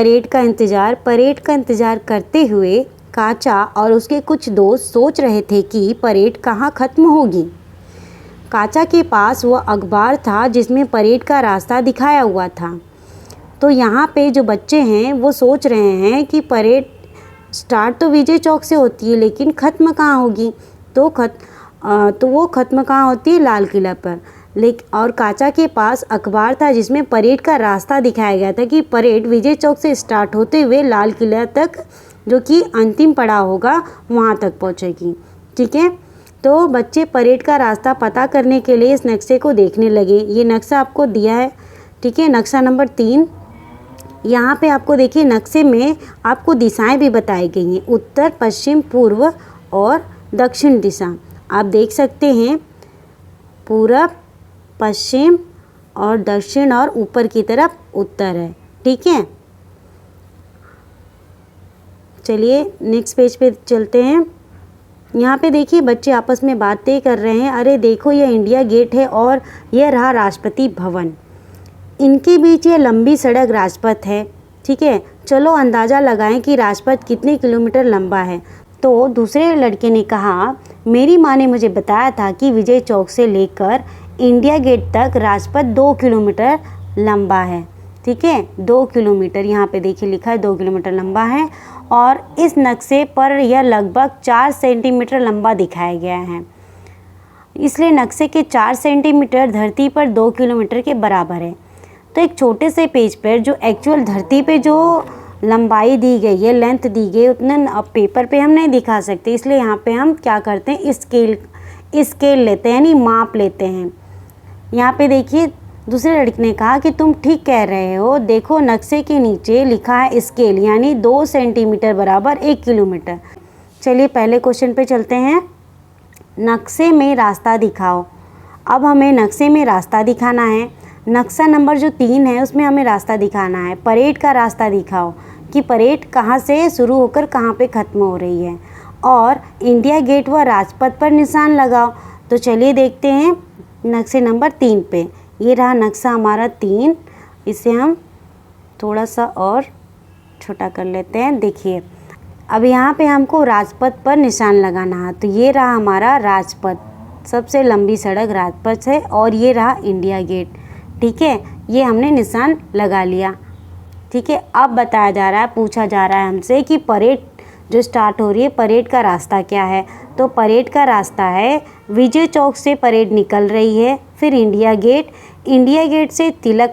Parade का इंतज़ार करते हुए काचा और उसके कुछ दोस्त सोच रहे थे कि परेड कहाँ ख़त्म होगी। काचा के पास वह अखबार था जिसमें परेड का रास्ता दिखाया हुआ था। तो यहाँ पे जो बच्चे हैं वो सोच रहे हैं कि परेड स्टार्ट तो विजय चौक से होती है, लेकिन ख़त्म कहाँ होगी। तो वो ख़त्म कहाँ होती है, लाल किला पर। और काचा के पास अखबार था जिसमें परेड का रास्ता दिखाया गया था कि परेड विजय चौक से स्टार्ट होते हुए लाल किला तक, जो कि अंतिम पड़ाव होगा, वहाँ तक पहुँचेगी। ठीक है, तो बच्चे परेड का रास्ता पता करने के लिए इस नक्शे को देखने लगे। ये नक्शा आपको दिया है, ठीक है, नक्शा नंबर 3। यहाँ पे आपको देखिए नक्शे में आपको दिशाएं भी बताई गई हैं, उत्तर, पश्चिम, पूर्व और दक्षिण दिशा। आप देख सकते हैं पूरब, पश्चिम और दक्षिण, और ऊपर की तरफ उत्तर है। ठीक है, चलिए नेक्स्ट पेज पे चलते हैं। यहाँ पे देखिए बच्चे आपस में बातें कर रहे हैं। अरे देखो, यह इंडिया गेट है और यह रहा राष्ट्रपति भवन। इनके बीच ये लंबी सड़क राजपथ है। ठीक है, चलो अंदाज़ा लगाएं कि राजपथ कितने किलोमीटर लंबा है। तो दूसरे लड़के ने कहा, मेरी माँ ने मुझे बताया था कि विजय चौक से लेकर इंडिया गेट तक राजपथ 2 किलोमीटर लंबा है। ठीक है, 2 किलोमीटर, यहाँ पे देखिए लिखा है 2 किलोमीटर लंबा है। और इस नक्शे पर यह लगभग 4 सेंटीमीटर लंबा दिखाया गया है। इसलिए नक्शे के 4 सेंटीमीटर धरती पर 2 किलोमीटर के बराबर है। तो एक छोटे से पेज पर जो एक्चुअल धरती पे जो लंबाई दी गई है, लेंथ दी गई, उतना अब पेपर पे हम नहीं दिखा सकते। इसलिए यहाँ पे हम क्या करते हैं, स्केल लेते हैं, यानी माप लेते हैं। यहाँ पे देखिए दूसरे लड़के ने कहा कि तुम ठीक कह रहे हो, देखो नक्शे के नीचे लिखा है स्केल, यानी 2 सेंटीमीटर बराबर 1 किलोमीटर। चलिए पहले क्वेश्चन पे चलते हैं। नक्शे में रास्ता दिखाओ। अब हमें नक्शे में रास्ता दिखाना है। नक्शा नंबर जो 3 है उसमें हमें रास्ता दिखाना है। परेड का रास्ता दिखाओ कि परेड कहाँ से शुरू होकर कहाँ पे ख़त्म हो रही है, और इंडिया गेट व राजपथ पर निशान लगाओ। तो चलिए देखते हैं नक्शे नंबर 3 पे। ये रहा नक्शा हमारा 3। इसे हम थोड़ा सा और छोटा कर लेते हैं। देखिए अब यहाँ पे हमको राजपथ पर निशान लगाना है। तो ये रहा हमारा राजपथ, सबसे लंबी सड़क राजपथ है, और ये रहा इंडिया गेट। ठीक है, ये हमने निशान लगा लिया। ठीक है, अब बताया जा रहा है, पूछा जा रहा है हमसे कि परेड जो स्टार्ट हो रही है, परेड का रास्ता क्या है। तो परेड का रास्ता है, विजय चौक से परेड निकल रही है, फिर इंडिया गेट से तिलक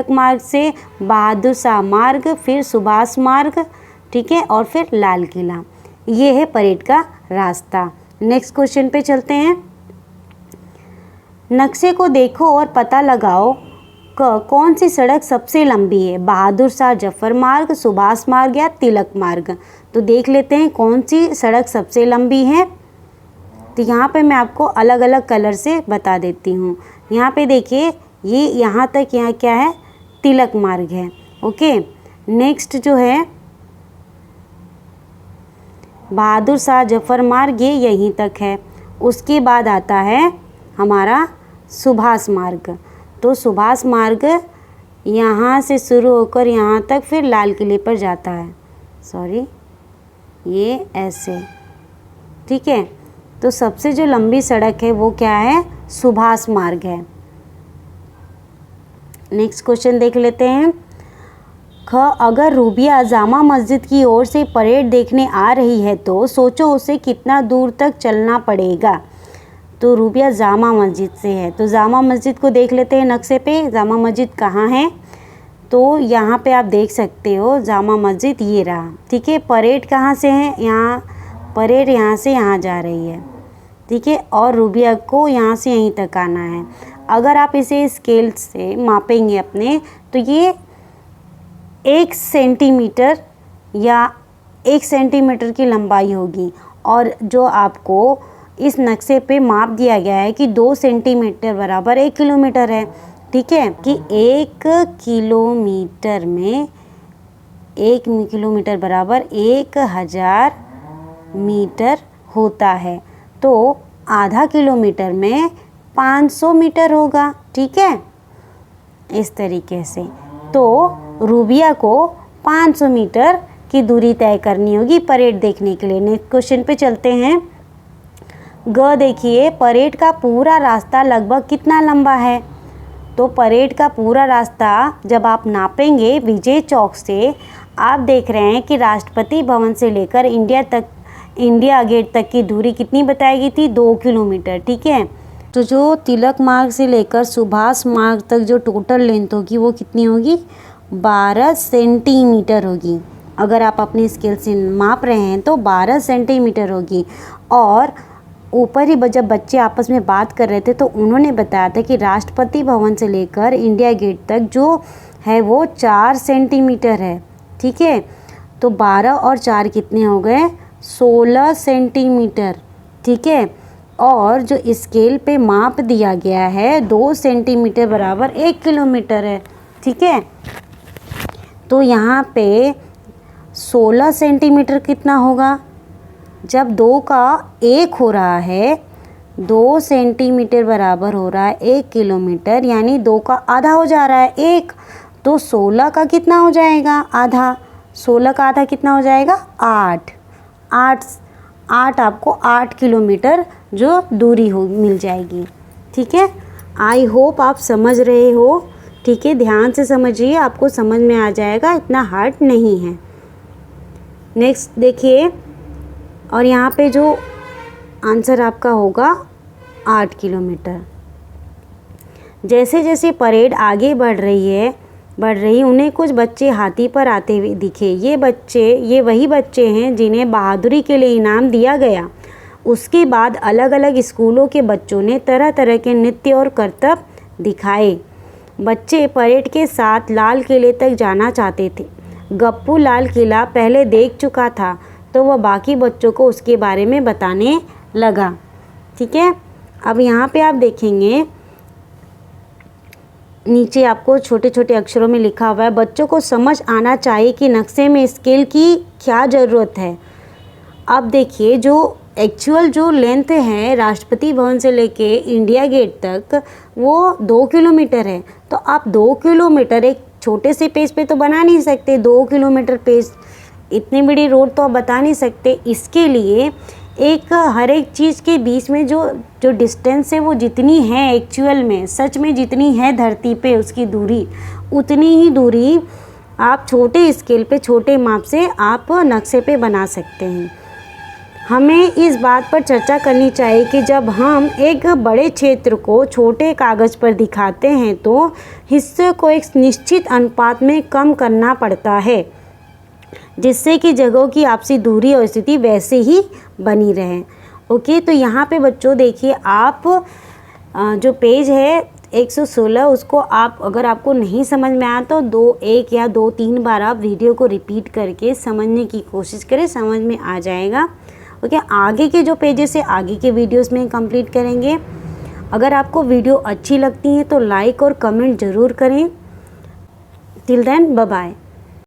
मार्ग से बहादुर शाह मार्ग, फिर सुभाष मार्ग, ठीक है, और फिर लाल किला। ये है परेड का रास्ता। नेक्स्ट क्वेश्चन पे चलते हैं। नक्शे को देखो और पता लगाओ कौन सी सड़क सबसे लंबी है, बहादुर शाह जफर मार्ग, सुभाष मार्ग या तिलक मार्ग। तो देख लेते हैं कौन सी सड़क सबसे लंबी है। तो यहाँ पे मैं आपको अलग अलग कलर से बता देती हूँ। यहाँ पे देखिए, ये यहाँ तक, यहाँ क्या है, तिलक मार्ग है। ओके, नेक्स्ट जो है बहादुर शाह जफर मार्ग, ये यहीं तक है। उसके बाद आता है हमारा सुभाष मार्ग। तो सुभाष मार्ग यहाँ से शुरू होकर यहाँ तक फिर लाल किले पर जाता है। सॉरी, ये ऐसे, ठीक है। तो सबसे जो लंबी सड़क है वो क्या है, सुभाष मार्ग है। नेक्स्ट क्वेश्चन देख लेते हैं। अगर रूबिया जामा मस्जिद की ओर से परेड देखने आ रही है तो सोचो उसे कितना दूर तक चलना पड़ेगा। तो रूबिया जामा मस्जिद से है, तो जामा मस्जिद को देख लेते हैं नक्शे पे। जामा मस्जिद कहाँ है, तो यहाँ पे आप देख सकते हो जामा मस्जिद ये रहा। ठीक है, परेड कहाँ से है, यहाँ परेड यहाँ से यहाँ जा रही है। ठीक है, और रूबिया को यहाँ से यहीं तक आना है। अगर आप इसे स्केल से मापेंगे अपने, तो ये 1 सेंटीमीटर या 1 सेंटीमीटर की लंबाई होगी। और जो आपको इस नक्शे पे माप दिया गया है कि 2 सेंटीमीटर बराबर 1 किलोमीटर है। ठीक है, कि 1 किलोमीटर में 1 किलोमीटर बराबर 1000 मीटर होता है। तो आधा किलोमीटर में 500 मीटर होगा। ठीक है, इस तरीके से। तो रूबिया को 500 मीटर की दूरी तय करनी होगी परेड देखने के लिए। नेक्स्ट क्वेश्चन पे चलते हैं। ग देखिए, परेड का पूरा रास्ता लगभग कितना लंबा है? तो परेड का पूरा रास्ता जब आप नापेंगे विजय चौक से, आप देख रहे हैं कि राष्ट्रपति भवन से लेकर इंडिया गेट तक की दूरी कितनी बताई गई थी? 2 किलोमीटर। ठीक है, तो जो तिलक मार्ग से लेकर सुभाष मार्ग तक जो टोटल लेंथ होगी वो कितनी होगी? 12 सेंटीमीटर होगी। अगर आप अपनी स्केल से माप रहे हैं तो 12 सेंटीमीटर होगी। और ऊपर ही जब बच्चे आपस में बात कर रहे थे तो उन्होंने बताया था कि राष्ट्रपति भवन से लेकर इंडिया गेट तक जो है वो 4 सेंटीमीटर है। ठीक है, तो 12 और 4 कितने हो गए? 16 सेंटीमीटर। ठीक है, और जो स्केल पे माप दिया गया है 2 सेंटीमीटर बराबर 1 किलोमीटर है। ठीक है, तो यहाँ पे 16 सेंटीमीटर कितना होगा? जब 2 का 1 हो रहा है, 2 सेंटीमीटर बराबर हो रहा है 1 किलोमीटर, यानी 2 का आधा हो जा रहा है 1, तो 16 का कितना हो जाएगा? आधा। 16 का आधा कितना हो जाएगा? 8। 8 आपको 8 किलोमीटर जो दूरी मिल जाएगी। ठीक है, आई होप आप समझ रहे हो। ठीक है, ध्यान से समझिए, आपको समझ में आ जाएगा, इतना हार्ड नहीं है। नेक्स्ट देखिए, और यहाँ पे जो आंसर आपका होगा 8 किलोमीटर। जैसे जैसे परेड आगे बढ़ रही उन्हें कुछ बच्चे हाथी पर आते हुए दिखे। ये वही बच्चे हैं जिन्हें बहादुरी के लिए इनाम दिया गया। उसके बाद अलग अलग स्कूलों के बच्चों ने तरह तरह के नृत्य और करतब दिखाए। बच्चे परेड के साथ लाल किले तक जाना चाहते थे। गप्पू लाल किला पहले देख चुका था तो वह बाकी बच्चों को उसके बारे में बताने लगा। ठीक है, अब यहाँ पे आप देखेंगे नीचे आपको छोटे छोटे अक्षरों में लिखा हुआ है, बच्चों को समझ आना चाहिए कि नक्शे में स्केल की क्या ज़रूरत है। अब देखिए, जो एक्चुअल जो लेंथ है राष्ट्रपति भवन से लेके इंडिया गेट तक वो 2 किलोमीटर है। तो आप 2 किलोमीटर एक छोटे से पेज पे तो बना नहीं सकते। 2 किलोमीटर पेज, इतनी बड़ी रोड तो आप बता नहीं सकते। इसके लिए हर एक चीज़ के बीच में जो डिस्टेंस है वो जितनी है एक्चुअल में, सच में जितनी है धरती पे उसकी दूरी, उतनी ही दूरी आप छोटे स्केल पे छोटे माप से आप नक्शे पे बना सकते हैं। हमें इस बात पर चर्चा करनी चाहिए कि जब हम एक बड़े क्षेत्र को छोटे कागज़ पर दिखाते हैं तो हिस्से को एक निश्चित अनुपात में कम करना पड़ता है, जिससे कि जगहों की आपसी दूरी और स्थिति वैसे ही बनी रहे। ओके, तो यहाँ पे बच्चों देखिए, आप जो पेज है 116 उसको आप अगर आपको नहीं समझ में आया तो 1 या 2-3 बार आप वीडियो को रिपीट करके समझने की कोशिश करें, समझ में आ जाएगा। ओके, आगे के जो पेजेस है आगे के वीडियोस में कंप्लीट करेंगे। अगर आपको वीडियो अच्छी लगती है तो लाइक और कमेंट ज़रूर करें। Till then bye bye.